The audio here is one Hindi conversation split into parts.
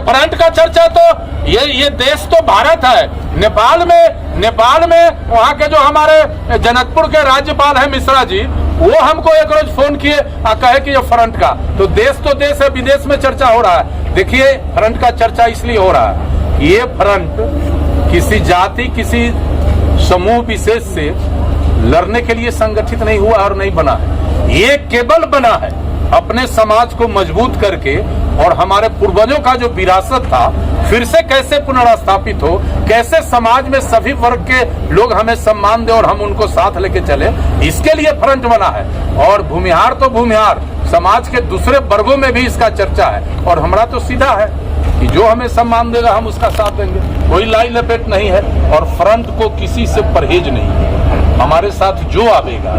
फ्रंट का चर्चा तो ये देश तो भारत है। नेपाल में वहाँ के जो हमारे जनकपुर के राज्यपाल है मिश्रा जी, वो हमको एक रोज फोन किए कहे कि ये फ्रंट का तो देश है, विदेश में चर्चा हो रहा है। देखिए फ्रंट का चर्चा इसलिए हो रहा है, ये फ्रंट किसी जाति किसी समूह विशेष से लड़ने के लिए संगठित नहीं हुआ और नहीं बना है। ये केवल बना है अपने समाज को मजबूत करके और हमारे पूर्वजों का जो विरासत था फिर से कैसे पुनर्स्थापित हो, कैसे समाज में सभी वर्ग के लोग हमें सम्मान दे और हम उनको साथ लेके चले, इसके लिए फ्रंट बना है। और भूमिहार तो भूमिहार, समाज के दूसरे वर्गों में भी इसका चर्चा है। और हमारा तो सीधा है कि जो हमें सम्मान देगा हम उसका साथ देंगे, कोई लाई लपेट नहीं है। और फ्रंट को किसी से परहेज नहीं है। हमारे साथ जो आवेगा,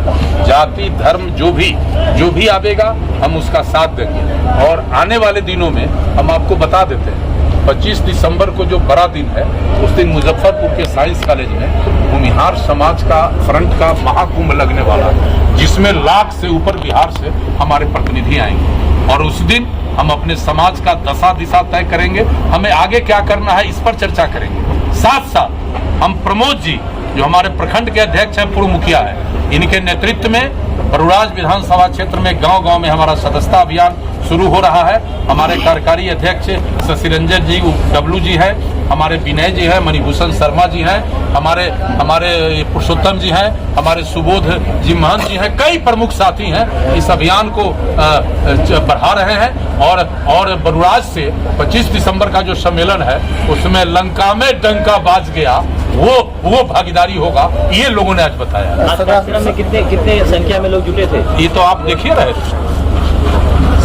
जाति धर्म जो भी आवेगा, हम उसका साथ देंगे। और आने वाले दिनों में हम आपको बता देते हैं 25 दिसंबर को जो बड़ा दिन है, उस दिन मुजफ्फरपुर के साइंस कॉलेज में भूमिहार समाज का फ्रंट का महाकुंभ लगने वाला है, जिसमें लाख से ऊपर बिहार से हमारे प्रतिनिधि आएंगे। और उस दिन हम अपने समाज का दशा दिशा तय करेंगे, हमें आगे क्या करना है इस पर चर्चा करेंगे। साथ साथ हम प्रमोद जी जो हमारे प्रखंड के अध्यक्ष हैं, पूर्व मुखिया है, इनके नेतृत्व में बरुराज विधानसभा क्षेत्र में गांव-गांव में हमारा सदस्यता अभियान शुरू हो रहा है। हमारे कार्यकारी अध्यक्ष शशि रंजन जी डब्लू जी है, हमारे विनय जी है, मणिभूषण शर्मा जी हैं, हमारे पुरुषोत्तम जी हैं, हमारे सुबोध जी महंत जी हैं, कई प्रमुख साथी हैं इस अभियान को बढ़ा रहे हैं। और बरुराज से 25 दिसंबर का जो सम्मेलन है उसमें लंका में डंका बाज गया, वो भागीदारी होगा, ये लोगों ने आज बताया। आज कार्यक्रम में कितने संख्या में लोग जुटे थे? ये तो आप देखिए रहे,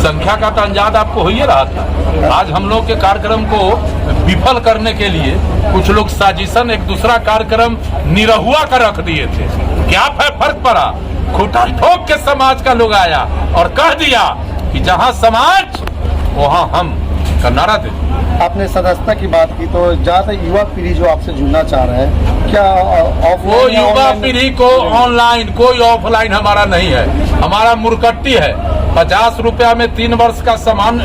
संख्या का तो अंदाज आपको हो ही रहा था। आज हम लोग के कार्यक्रम को विफल करने के लिए कुछ लोग साजिशन एक दूसरा कार्यक्रम निरहुआ कर रख दिए थे। क्या फर्क पड़ा? खूंटा ठोक के समाज का लोग आया और कह दिया कि जहां समाज वहां हम का नारा दे। आपने सदस्यता की बात की, तो ज्यादा युवा पीढ़ी जो आपसे जुड़ना चाह रहे हैं, क्या वो युवा पीढ़ी को ऑनलाइन, कोई ऑफलाइन हमारा नहीं है, हमारा मुरकट्टी है। 50 रुपया में 3 वर्ष का समान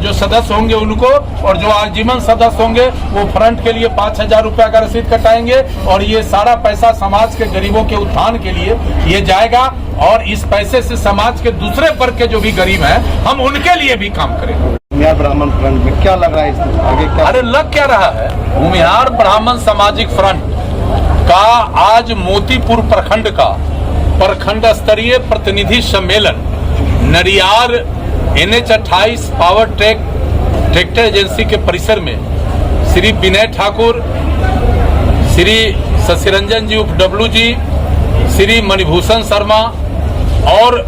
जो सदस्य होंगे उनको, और जो आजीवन सदस्य होंगे वो फ्रंट के लिए 5000 रुपया का रसीद कटाएंगे। और ये सारा पैसा समाज के गरीबों के उत्थान के लिए ये जाएगा। और इस पैसे से समाज के दूसरे वर्ग के जो भी गरीब हैं, हम उनके लिए भी काम करेंगे। भूमिहार ब्राह्मण फ्रंट में क्या लग रहा है इसमें आगे क्या? अरे लग क्या रहा है, भूमिहार ब्राह्मण सामाजिक फ्रंट का आज मोतीपुर प्रखंड का प्रखंड स्तरीय प्रतिनिधि सम्मेलन Nariyar NH-28 power tractor agency के परिसर में श्री विनय ठाकुर, श्री शशि रंजन जी उप डब्लू जी, श्री मणिभूषण शर्मा और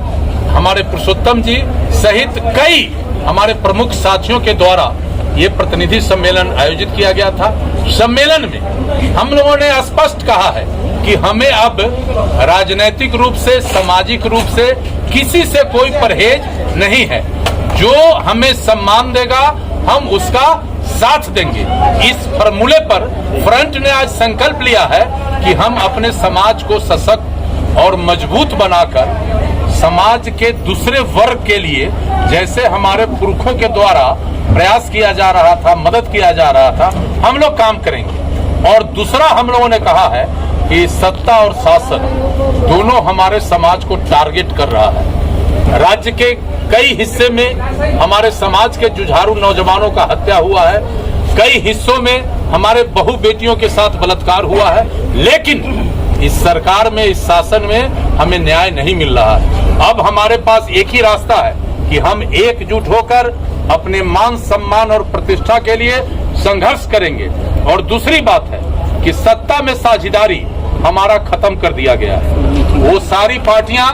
हमारे पुरुषोत्तम जी सहित कई हमारे प्रमुख साथियों के द्वारा ये प्रतिनिधि सम्मेलन आयोजित किया गया था। सम्मेलन में हम लोगों ने स्पष्ट कहा है कि हमें अब राजनीतिक रूप से, सामाजिक रूप से किसी से कोई परहेज नहीं है। जो हमें सम्मान देगा हम उसका साथ देंगे। इस फॉर्मूले पर फ्रंट ने आज संकल्प लिया है कि हम अपने समाज को सशक्त और मजबूत बनाकर समाज के दूसरे वर्ग के लिए, जैसे हमारे पुरखों के द्वारा प्रयास किया जा रहा था, मदद किया जा रहा था, हम लोग काम करेंगे। और दूसरा हम लोगों ने कहा है कि सत्ता और शासन दोनों हमारे समाज को टारगेट कर रहा है। राज्य के कई हिस्से में हमारे समाज के जुझारू नौजवानों का हत्या हुआ है, कई हिस्सों में हमारे बहू बेटियों के साथ बलात्कार हुआ है, लेकिन इस सरकार में, इस शासन में हमें न्याय नहीं मिल रहा है। अब हमारे पास एक ही रास्ता है कि हम एकजुट होकर अपने मान सम्मान और प्रतिष्ठा के लिए संघर्ष करेंगे। और दूसरी बात है कि सत्ता में साझेदारी हमारा खत्म कर दिया गया है। वो सारी पार्टियां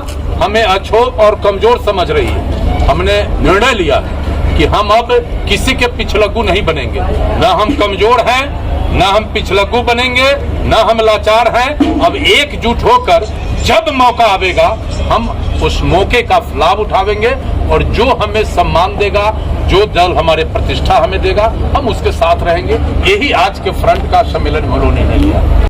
हमें अछूत और कमजोर समझ रही है। हमने निर्णय लिया है कि हम अब किसी के पिछलग्गू नहीं बनेंगे। न हम कमजोर हैं, न हम पिछलग्गू बनेंगे, न हम लाचार हैं। अब एकजुट होकर जब मौका आवेगा हम उस मौके का लाभ उठावेंगे और जो हमें सम्मान देगा, जो दल हमारे प्रतिष्ठा हमें देगा, हम उसके साथ रहेंगे। यही आज के फ्रंट का सम्मेलन में उन्होंने लिया।